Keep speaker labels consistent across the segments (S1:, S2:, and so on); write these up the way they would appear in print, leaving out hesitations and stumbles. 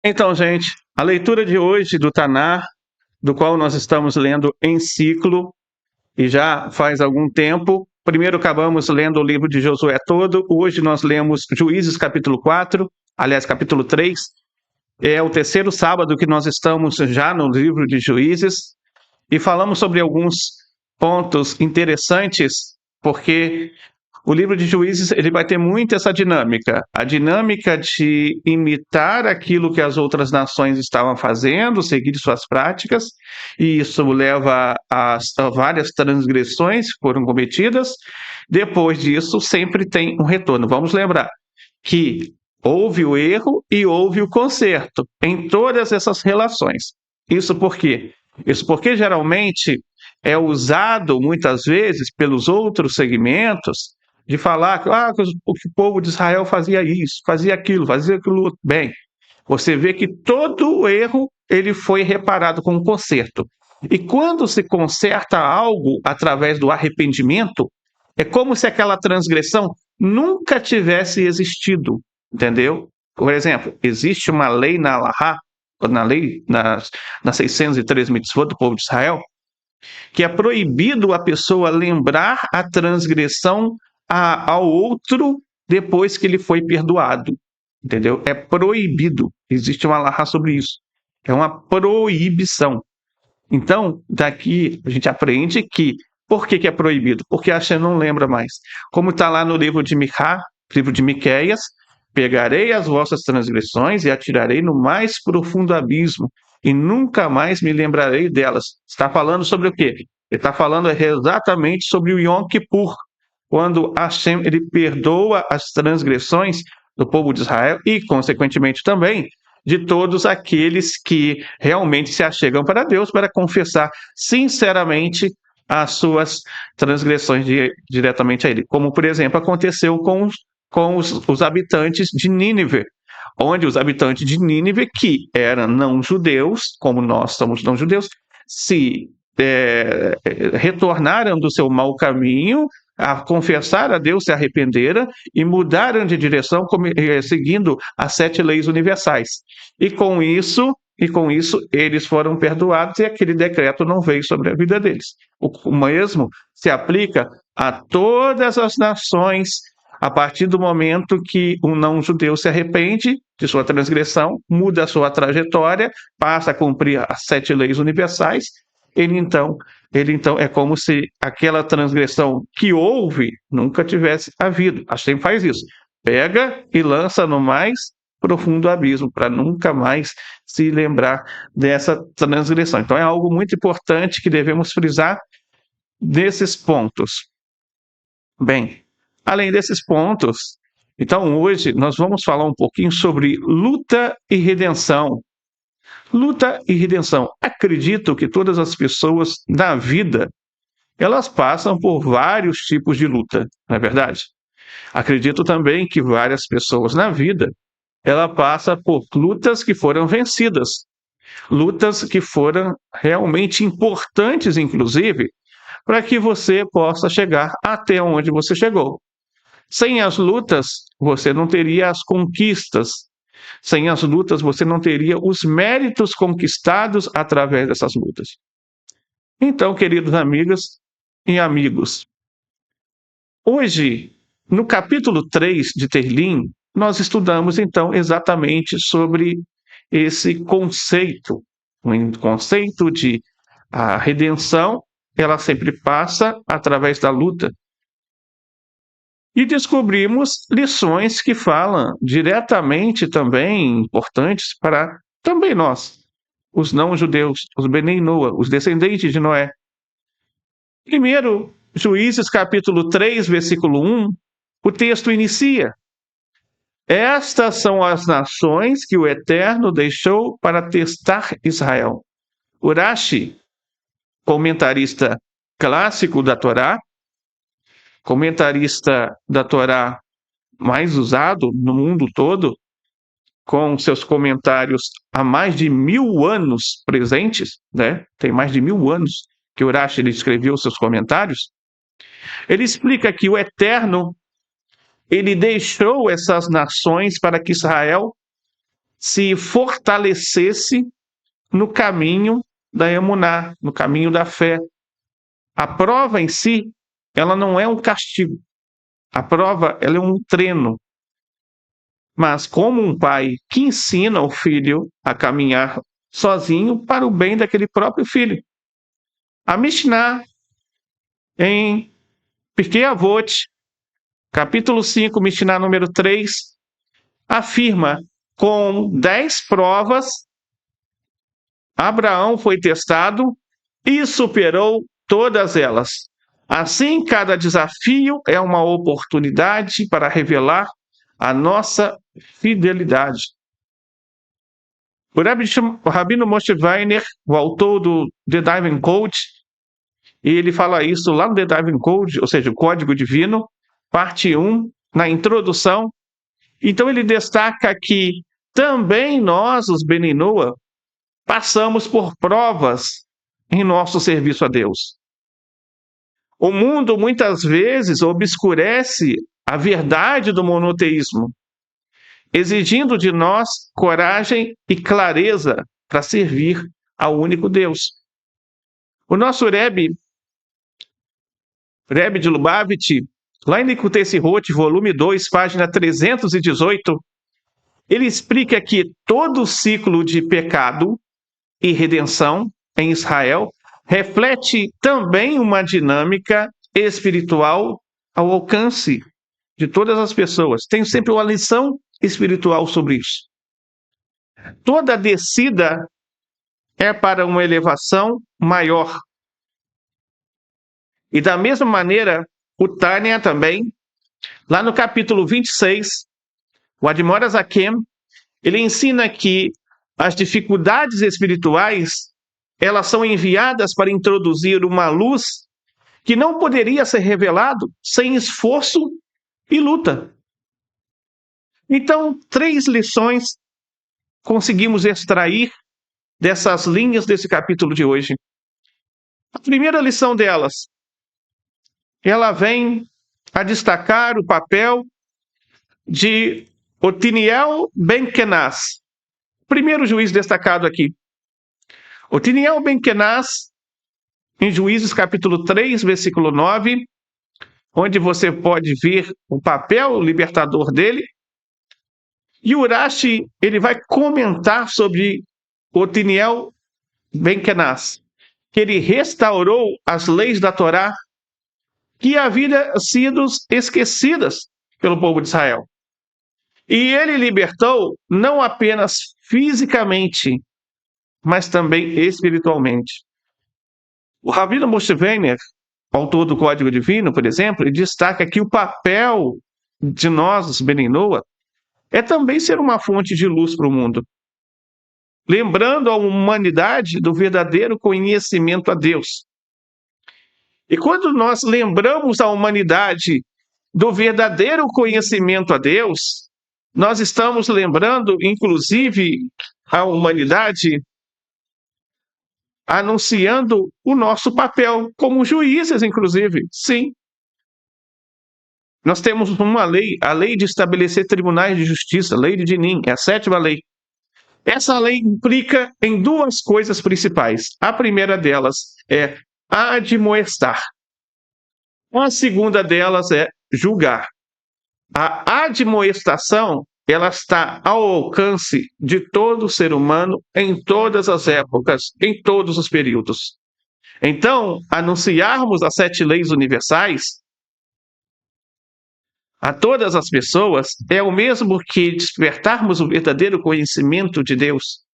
S1: Então, gente, a leitura de hoje do Tanar, do qual nós estamos lendo em ciclo, e já faz algum tempo. Primeiro acabamos lendo o livro de Josué todo, hoje nós lemos Juízes capítulo 4, aliás, capítulo 3. É o terceiro sábado que nós estamos já no livro de Juízes, e falamos sobre alguns pontos interessantes, porque o livro de Juízes ele vai ter muito essa dinâmica, a dinâmica de imitar aquilo que as outras nações estavam fazendo, seguir suas práticas, e isso leva a várias transgressões que foram cometidas. Depois disso, sempre tem um retorno. Vamos lembrar que houve o erro e houve o conserto em todas essas relações. Isso por quê? Isso porque geralmente é usado muitas vezes pelos outros segmentos de falar que o povo de Israel fazia isso, fazia aquilo outro. Bem, você vê que todo o erro ele foi reparado com um conserto. E quando se conserta algo através do arrependimento, é como se aquela transgressão nunca tivesse existido, entendeu? Por exemplo, existe uma lei na Alahá, na 603 mitzvot do povo de Israel, que é proibido a pessoa lembrar a transgressão ao outro depois que ele foi perdoado, entendeu? É proibido. Existe uma alahá sobre isso. É uma proibição. Então, daqui a gente aprende que por que é proibido? Porque a Hashem não lembra mais. Como está lá no livro de Michá, livro de Miqueias, pegarei as vossas transgressões e atirarei no mais profundo abismo, e nunca mais me lembrarei delas. Está falando sobre o quê? Ele está falando exatamente sobre o Yom Kippur, quando Hashem ele perdoa as transgressões do povo de Israel e, consequentemente, também de todos aqueles que realmente se achegam para Deus para confessar sinceramente as suas transgressões diretamente a Ele. Como, por exemplo, aconteceu com os habitantes de Nínive, onde os habitantes de Nínive, que eram não-judeus, como nós somos não-judeus, se retornaram do seu mau caminho, a confessar a Deus, se arrependeram e mudaram de direção, seguindo as 7 leis universais. E com isso eles foram perdoados e aquele decreto não veio sobre a vida deles. O mesmo se aplica a todas as nações a partir do momento que um não-judeu se arrepende de sua transgressão, muda a sua trajetória, passa a cumprir as 7 leis universais, ele então é como se aquela transgressão que houve nunca tivesse havido. A Hashem faz isso. Pega e lança no mais profundo abismo, para nunca mais se lembrar dessa transgressão. Então é algo muito importante que devemos frisar desses pontos. Bem, além desses pontos, então hoje nós vamos falar um pouquinho sobre luta e redenção. Luta e redenção. Acredito que todas as pessoas na vida elas passam por vários tipos de luta, não é verdade? Acredito também que várias pessoas na vida ela passa por lutas que foram vencidas, lutas que foram realmente importantes, inclusive, para que você possa chegar até onde você chegou. Sem as lutas, você não teria as conquistas. Sem as lutas, você não teria os méritos conquistados através dessas lutas. Então, queridos amigas e amigos, hoje, no capítulo 3 de Terlim, nós estudamos então exatamente sobre esse conceito, o conceito de a redenção, ela sempre passa através da luta. E descobrimos lições que falam diretamente também importantes para também nós, os não-judeus, os Benei Noa, os descendentes de Noé. Primeiro, Juízes capítulo 3, versículo 1, o texto inicia: estas são as nações que o Eterno deixou para testar Israel. Urashi, comentarista clássico da Torá, comentarista da Torá mais usado no mundo todo, com seus comentários há mais de 1000 anos presentes, né? Tem mais de 1000 anos que Urashi ele escreveu seus comentários. Ele explica que o Eterno ele deixou essas nações para que Israel se fortalecesse no caminho da emuná, no caminho da fé. A prova em si, ela não é um castigo. A prova, ela é um treino. Mas como um pai que ensina o filho a caminhar sozinho para o bem daquele próprio filho. A Mishnah, em Pirkei Avot, capítulo 5, Mishnah número 3, afirma: com 10 provas, Abraão foi testado e superou todas elas. Assim, cada desafio é uma oportunidade para revelar a nossa fidelidade. O Rabino Moshe Weiner, o autor do The Divine Code, e ele fala isso lá no The Divine Code, ou seja, o Código Divino, parte 1, na introdução. Então ele destaca que também nós, os Beninoa, passamos por provas em nosso serviço a Deus. O mundo muitas vezes obscurece a verdade do monoteísmo, exigindo de nós coragem e clareza para servir ao único Deus. O nosso Rebbe de Lubavitch, lá em Likutei Sirot, volume 2, página 318, ele explica que todo ciclo de pecado e redenção em Israel reflete também uma dinâmica espiritual ao alcance de todas as pessoas. Tem sempre uma lição espiritual sobre isso. Toda descida é para uma elevação maior. E da mesma maneira, o Tânia também, lá no capítulo 26, o Admor Azaken, ele ensina que as dificuldades espirituais, elas são enviadas para introduzir uma luz que não poderia ser revelado sem esforço e luta. Então, 3 lições conseguimos extrair dessas linhas desse capítulo de hoje. A primeira lição delas, ela vem a destacar o papel de Otiniel ben Kenaz, primeiro juiz destacado aqui. Otiniel ben Kenaz, em Juízes capítulo 3, versículo 9, onde você pode ver o papel libertador dele. E Urashi, ele vai comentar sobre Otiniel ben Kenaz, que ele restaurou as leis da Torá que haviam sido esquecidas pelo povo de Israel. E ele libertou não apenas fisicamente, mas também espiritualmente. O Rabino Moshe Weiner, autor do Código Divino, por exemplo, ele destaca que o papel de nós, os Beninoa, é também ser uma fonte de luz para o mundo, lembrando a humanidade do verdadeiro conhecimento a Deus. E quando nós lembramos a humanidade do verdadeiro conhecimento a Deus, nós estamos lembrando, inclusive, a humanidade anunciando o nosso papel como juízes, inclusive. Sim. Nós temos uma lei, a lei de estabelecer tribunais de justiça, lei de Dinim, é a 7ª lei. Essa lei implica em 2 coisas principais. A primeira delas é admoestar. A segunda delas é julgar. A admoestação, ela está ao alcance de todo ser humano em todas as épocas, em todos os períodos. Então, anunciarmos as 7 leis universais a todas as pessoas é o mesmo que despertarmos o verdadeiro conhecimento de Deus.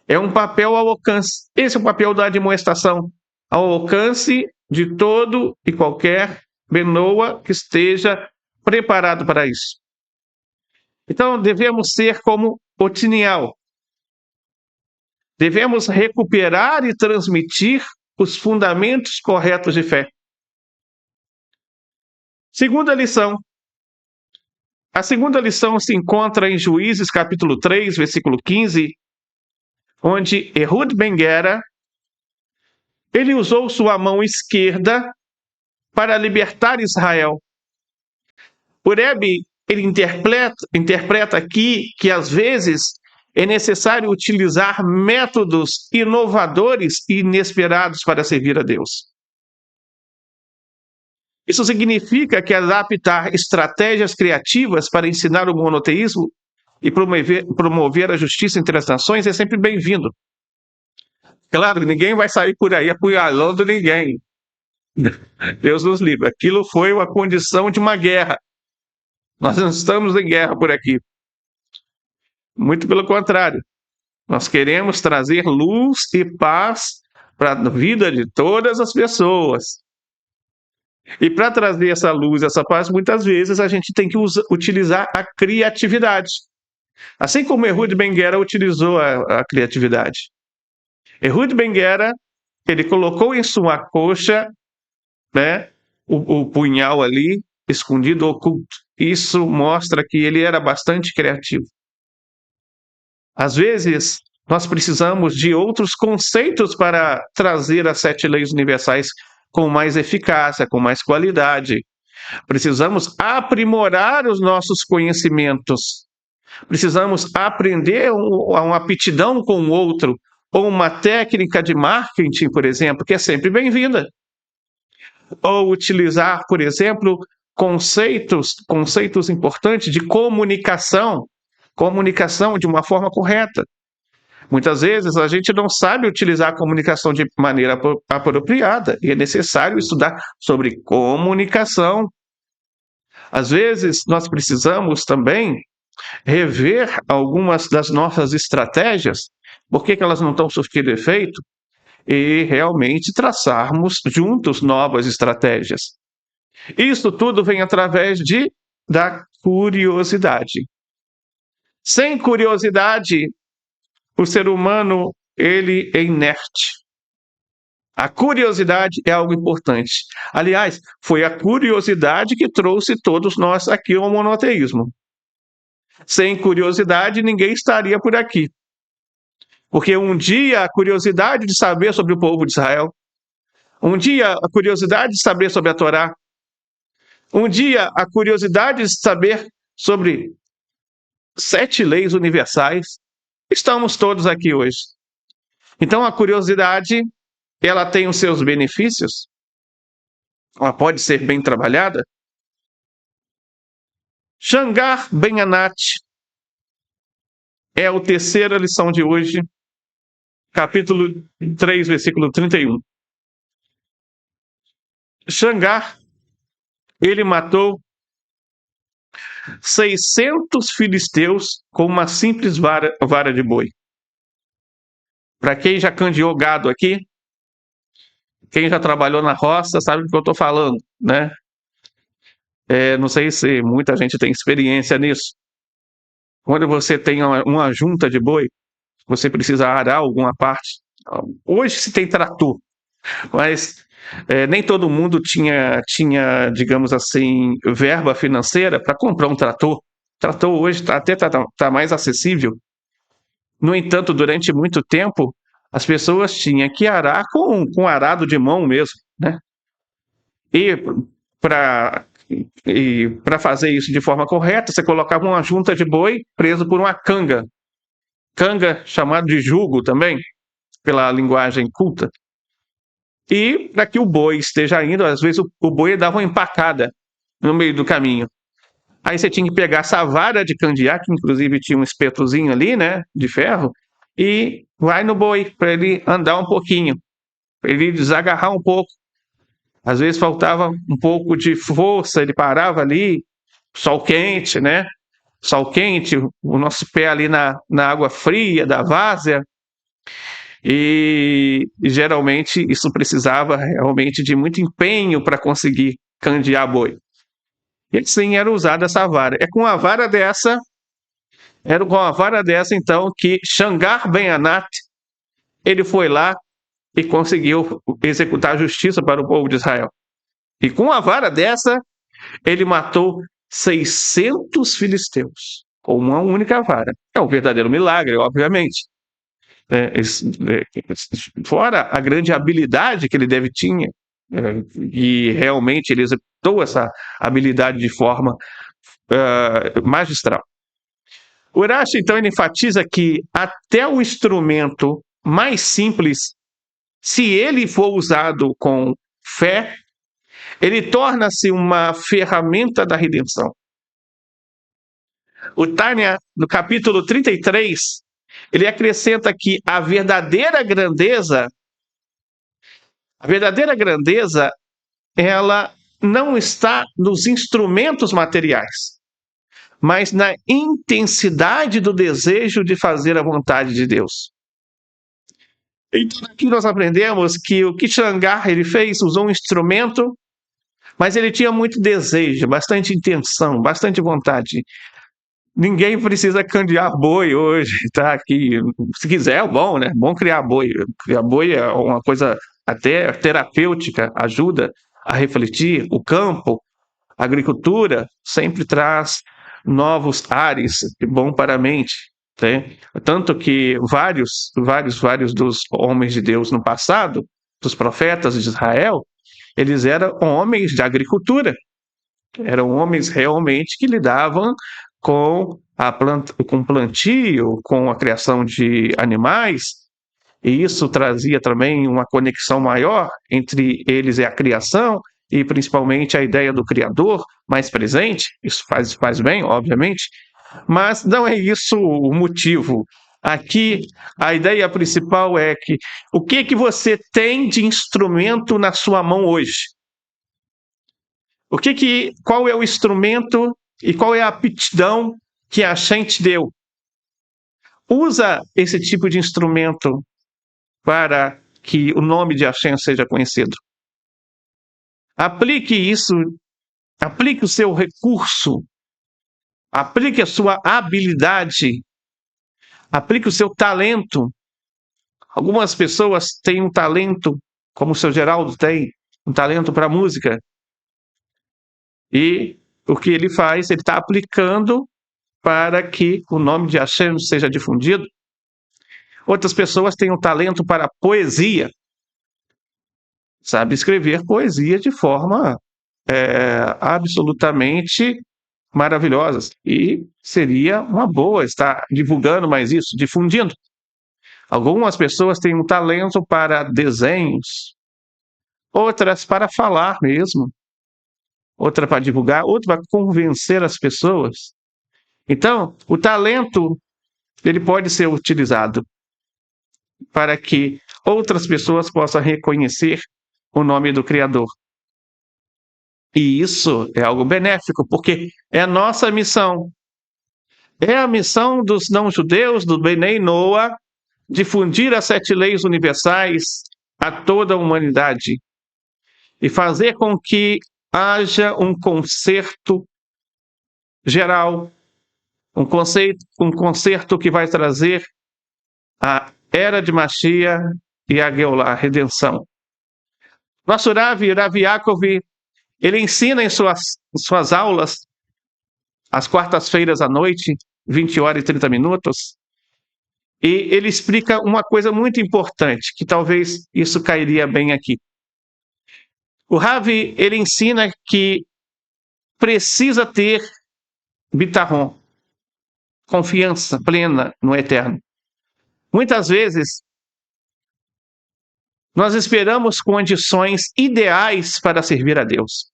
S1: É um papel ao alcance. Esse é o papel da admoestação, ao alcance de todo e qualquer Benoa que esteja preparado para isso. Então, devemos ser como Otiniel. Devemos recuperar e transmitir os fundamentos corretos de fé. Segunda lição. A segunda lição se encontra em Juízes capítulo 3, versículo 15, onde Ehud ben Gera, ele usou sua mão esquerda para libertar Israel. O Rebbe, ele interpreta aqui que às vezes é necessário utilizar métodos inovadores e inesperados para servir a Deus. Isso significa que adaptar estratégias criativas para ensinar o monoteísmo e promover a justiça entre as nações é sempre bem-vindo. Claro, ninguém vai sair por aí apunhalando ninguém. Deus nos livre. Aquilo foi uma condição de uma guerra. Nós não estamos em guerra por aqui. Muito pelo contrário. Nós queremos trazer luz e paz para a vida de todas as pessoas. E para trazer essa luz, essa paz, muitas vezes a gente tem que utilizar a criatividade. Assim como Ehud Ben-Gera utilizou a criatividade. Ehud Ben-Gera, ele colocou em sua coxa, né, o punhal ali, escondido, oculto. Isso mostra que ele era bastante criativo. Às vezes, nós precisamos de outros conceitos para trazer as 7 leis universais com mais eficácia, com mais qualidade. Precisamos aprimorar os nossos conhecimentos. Precisamos aprender uma aptidão com o outro, ou uma técnica de marketing, por exemplo, que é sempre bem-vinda. Ou utilizar, por exemplo, conceitos importantes de comunicação de uma forma correta. Muitas vezes a gente não sabe utilizar a comunicação de maneira apropriada e é necessário estudar sobre comunicação. Às vezes nós precisamos também rever algumas das nossas estratégias, por que elas não estão surtindo efeito, e realmente traçarmos juntos novas estratégias. Isso tudo vem através da curiosidade. Sem curiosidade, o ser humano, ele é inerte. A curiosidade é algo importante. Aliás, foi a curiosidade que trouxe todos nós aqui ao monoteísmo. Sem curiosidade, ninguém estaria por aqui. Porque um dia a curiosidade de saber sobre o povo de Israel, um dia a curiosidade de saber sobre a Torá, um dia a curiosidade de saber sobre 7 leis universais, estamos todos aqui hoje. Então a curiosidade, ela tem os seus benefícios, ela pode ser bem trabalhada. Shamgar Ben Anat é a terceira lição de hoje, capítulo 3, versículo 31. Shamgar, ele matou 600 filisteus com uma simples vara de boi. Para quem já candeou gado aqui, quem já trabalhou na roça, sabe do que eu estou falando, né? Não sei se muita gente tem experiência nisso. Quando você tem uma junta de boi, você precisa arar alguma parte. Hoje se tem trator, mas nem todo mundo tinha, digamos assim, verba financeira para comprar um trator. O trator hoje até tá mais acessível. No entanto, durante muito tempo, as pessoas tinham que arar com arado de mão mesmo, né? E para fazer isso de forma correta, você colocava uma junta de boi preso por uma canga. Canga chamado de jugo também, pela linguagem culta. E para que o boi esteja indo, às vezes o boi dava uma empacada no meio do caminho. Aí você tinha que pegar essa vara de candear, que inclusive tinha um espetozinho ali, né, de ferro, e vai no boi para ele andar um pouquinho, para ele desagarrar um pouco. Às vezes faltava um pouco de força, ele parava ali, sol quente, né? Sol quente, o nosso pé ali na água fria da várzea, e geralmente isso precisava realmente de muito empenho para conseguir candear boi. E assim era usada essa vara. Era com a vara dessa, então, que Shamgar Ben Anat, ele foi lá e conseguiu executar a justiça para o povo de Israel. E com a vara dessa, ele matou 600 filisteus, com uma única vara. É um verdadeiro milagre, obviamente. Fora a grande habilidade que ele tinha, e realmente ele executou essa habilidade de forma magistral. O Urashi, então, ele enfatiza que até o instrumento mais simples, se ele for usado com fé, ele torna-se uma ferramenta da redenção. O Tânia, no capítulo 33, ele acrescenta que a verdadeira grandeza, ela não está nos instrumentos materiais, mas na intensidade do desejo de fazer a vontade de Deus. Então, aqui nós aprendemos que o Kishangar, ele usou um instrumento, mas ele tinha muito desejo, bastante intenção, bastante vontade. Ninguém precisa criar boi hoje, tá? Aqui, se quiser, é bom, né? Bom criar boi. Criar boi é uma coisa até terapêutica, ajuda a refletir. O campo, a agricultura, sempre traz novos ares, bom para a mente. Né? Tanto que vários dos homens de Deus no passado, dos profetas de Israel, eles eram homens de agricultura. Eram homens realmente que lidavam com plantio, com a criação de animais, e isso trazia também uma conexão maior entre eles e a criação, e principalmente a ideia do Criador mais presente. Isso faz bem, obviamente, mas não é isso o motivo. Aqui, a ideia principal é que o que você tem de instrumento na sua mão hoje? Qual é o instrumento e qual é a aptidão que a Hashem te deu? Usa esse tipo de instrumento para que o nome de Hashem seja conhecido. Aplique isso, aplique o seu recurso, aplique a sua habilidade, aplique o seu talento. Algumas pessoas têm um talento, como o seu Geraldo tem, um talento para música. E o que ele faz? Ele está aplicando para que o nome de Hashem seja difundido. Outras pessoas têm um talento para poesia, sabe escrever poesia de forma absolutamente maravilhosa. E seria uma boa estar divulgando mais isso, difundindo. Algumas pessoas têm um talento para desenhos, outras para falar mesmo, outra para divulgar, outra para convencer as pessoas. Então, o talento ele pode ser utilizado para que outras pessoas possam reconhecer o nome do Criador. E isso é algo benéfico, porque é a nossa missão. É a missão dos não-judeus, do Benei Noah, difundir as 7 leis universais a toda a humanidade e fazer com que haja um concerto geral, um concerto que vai trazer a era de Mashiach e a Geulah, a redenção. Nosso Rav Yaakov, ele ensina em suas aulas, às quartas-feiras à noite, 20 horas e 30 minutos, e ele explica uma coisa muito importante, que talvez isso cairia bem aqui. O Rav, ele ensina que precisa ter bitachon, confiança plena no Eterno. Muitas vezes, nós esperamos condições ideais para servir a Deus.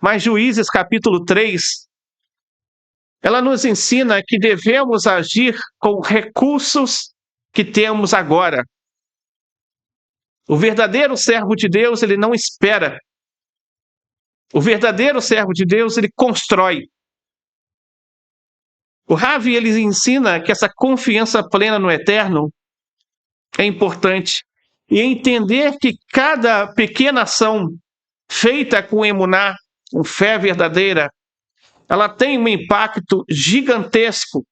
S1: Mas Juízes capítulo 3, ela nos ensina que devemos agir com recursos que temos agora. O verdadeiro servo de Deus, ele não espera. O verdadeiro servo de Deus, ele constrói. O Rav, ele ensina que essa confiança plena no Eterno é importante. E entender que cada pequena ação feita com emuná, com fé verdadeira, ela tem um impacto gigantesco.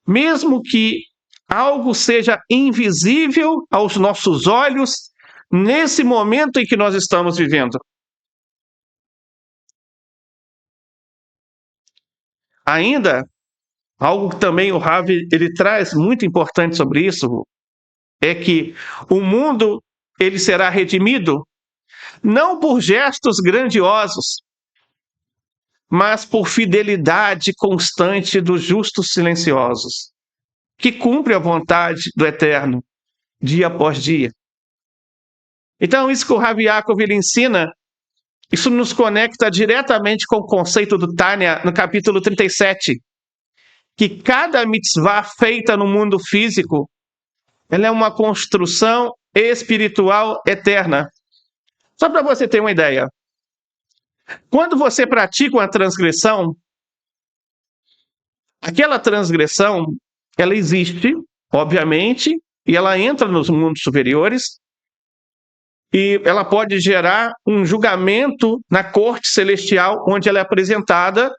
S1: Mesmo que algo seja invisível aos nossos olhos, nesse momento em que nós estamos vivendo. Ainda, algo que também o Rav ele traz muito importante sobre isso, é que o mundo ele será redimido não por gestos grandiosos, mas por fidelidade constante dos justos silenciosos, que cumpre a vontade do Eterno, dia após dia. Então, isso que o Rav Yaakov ele ensina, isso nos conecta diretamente com o conceito do Tânia, no capítulo 37, que cada mitzvah feita no mundo físico, ela é uma construção espiritual eterna. Só para você ter uma ideia, quando você pratica uma transgressão, aquela transgressão, ela existe, obviamente, e ela entra nos mundos superiores, e ela pode gerar um julgamento na corte celestial, onde ela é apresentada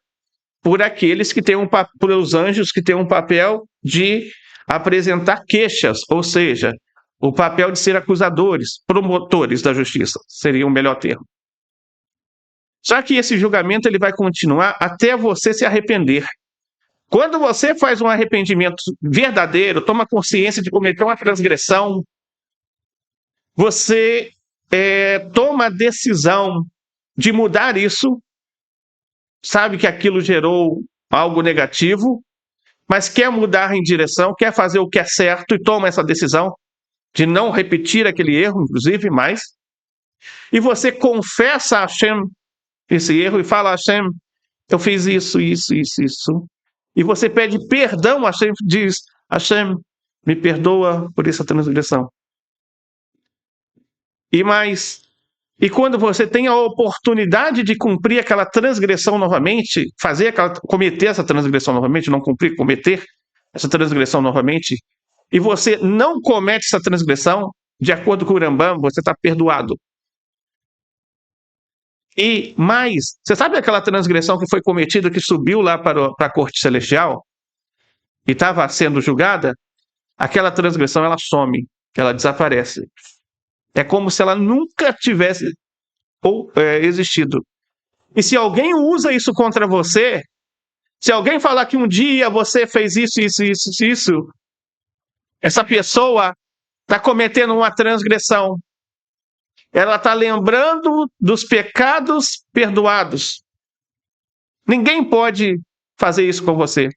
S1: por aqueles que têm por os anjos que têm um papel de apresentar queixas, ou seja, o papel de ser acusadores, promotores da justiça, seria o melhor termo. Só que esse julgamento ele vai continuar até você se arrepender. Quando você faz um arrependimento verdadeiro, toma consciência de cometer uma transgressão, você toma a decisão de mudar isso, sabe que aquilo gerou algo negativo, mas quer mudar em direção, quer fazer o que é certo e toma essa decisão de não repetir aquele erro, inclusive, mais. E você confessa a Hashem esse erro e fala: Hashem, eu fiz isso. E você pede perdão, Hashem diz: Hashem, me perdoa por essa transgressão. E mais, e quando você tem a oportunidade de cumprir aquela transgressão novamente, cometer essa transgressão novamente, não cumprir, cometer essa transgressão novamente, e você não comete essa transgressão, de acordo com o Rambam, você está perdoado. E mais, você sabe aquela transgressão que foi cometida, que subiu lá para a corte celestial e estava sendo julgada? Aquela transgressão, ela some, ela desaparece. É como se ela nunca tivesse existido. E se alguém usa isso contra você, se alguém falar que um dia você fez isso, essa pessoa está cometendo uma transgressão. Ela está lembrando dos pecados perdoados. Ninguém pode fazer isso com você,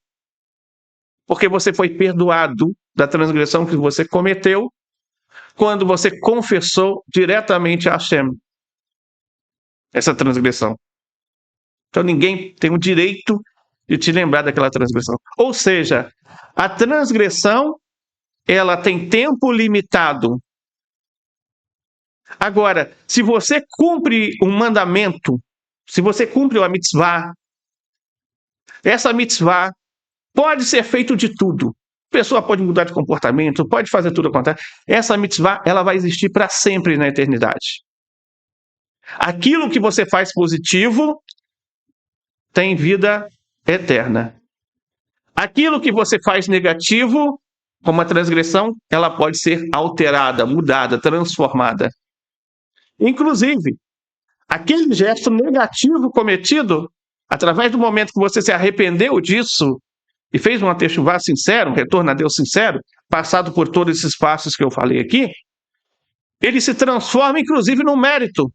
S1: porque você foi perdoado da transgressão que você cometeu quando você confessou diretamente a Hashem essa transgressão. Então ninguém tem o direito de te lembrar daquela transgressão. Ou seja, a transgressão, ela tem tempo limitado. Agora, se você cumpre um mandamento, se você cumpre uma mitzvah, essa mitzvah pode ser feito de tudo. A pessoa pode mudar de comportamento, pode fazer tudo ao contrário. Essa mitzvah, ela vai existir para sempre na eternidade. Aquilo que você faz positivo tem vida eterna. Aquilo que você faz negativo, como a transgressão, ela pode ser alterada, mudada, transformada. Inclusive, aquele gesto negativo cometido, através do momento que você se arrependeu disso e fez um techuvá sincero, um retorno a Deus sincero, passado por todos esses passos que eu falei aqui, ele se transforma, inclusive, no mérito.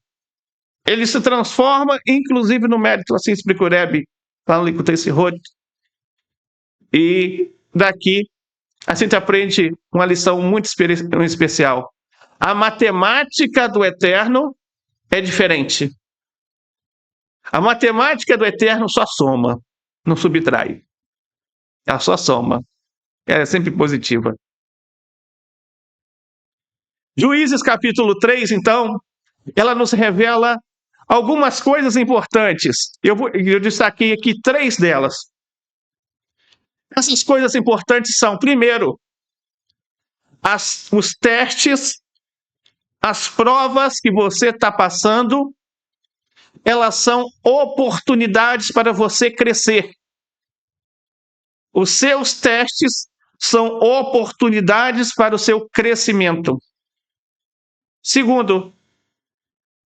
S1: Ele se transforma, inclusive, no mérito. Assim explica o Rebbe, lá no Likutei Sihot. E daqui, a gente aprende uma lição muito especial. A matemática do Eterno é diferente. A matemática do Eterno só soma, não subtrai. Ela só soma. Ela é sempre positiva. Juízes capítulo 3, então, ela nos revela algumas coisas importantes. Eu destaquei aqui 3 delas. Essas coisas importantes são, primeiro, os testes, as provas que você está passando, elas são oportunidades para você crescer. Os seus testes são oportunidades para o seu crescimento. Segundo,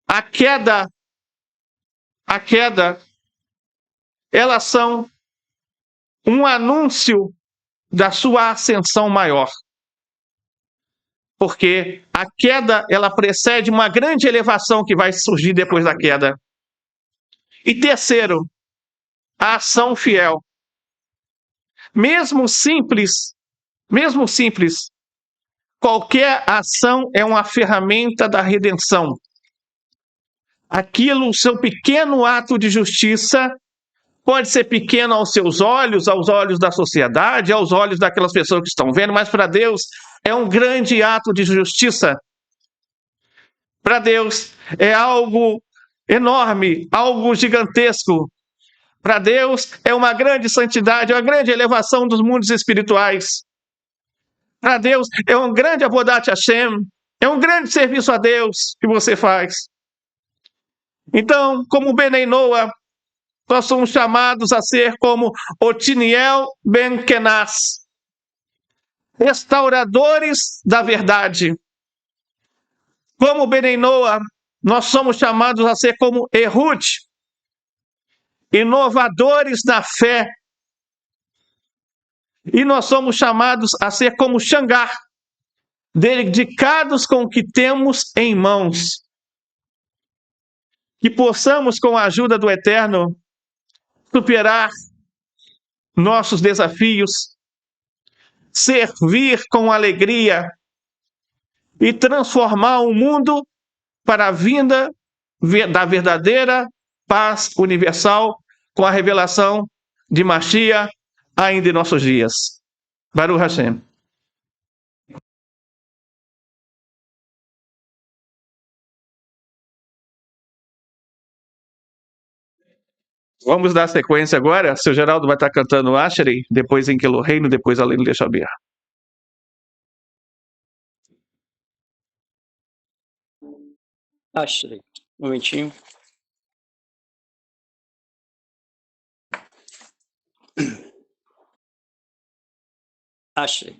S1: a queda, elas são um anúncio da sua ascensão maior. Porque a queda, ela precede uma grande elevação que vai surgir depois da queda. E terceiro, a ação fiel. Mesmo simples, qualquer ação é uma ferramenta da redenção. Aquilo, o seu pequeno ato de justiça, pode ser pequeno aos seus olhos, aos olhos da sociedade, aos olhos daquelas pessoas que estão vendo, mas para Deus é um grande ato de justiça. Para Deus é algo enorme, algo gigantesco. Para Deus é uma grande santidade, uma grande elevação dos mundos espirituais. Para Deus é um grande Avodat Hashem, é um grande serviço a Deus que você faz. Então, como Benei Noa, nós somos chamados a ser como Otiniel ben Kenaz, restauradores da verdade. Como Benei Noa, nós somos chamados a ser como Ehud, inovadores na fé. E nós somos chamados a ser como Xangar, dedicados com o que temos em mãos. Que possamos, com a ajuda do Eterno, superar nossos desafios, servir com alegria e transformar o mundo para a vinda da verdadeira paz universal com a revelação de Mashiach ainda em nossos dias. Baruch Hashem. Vamos dar sequência agora. Seu Geraldo vai estar cantando Asherei, depois em Kelo Reino, depois Além de Xabier.
S2: Asherei. Um momentinho. Asherei.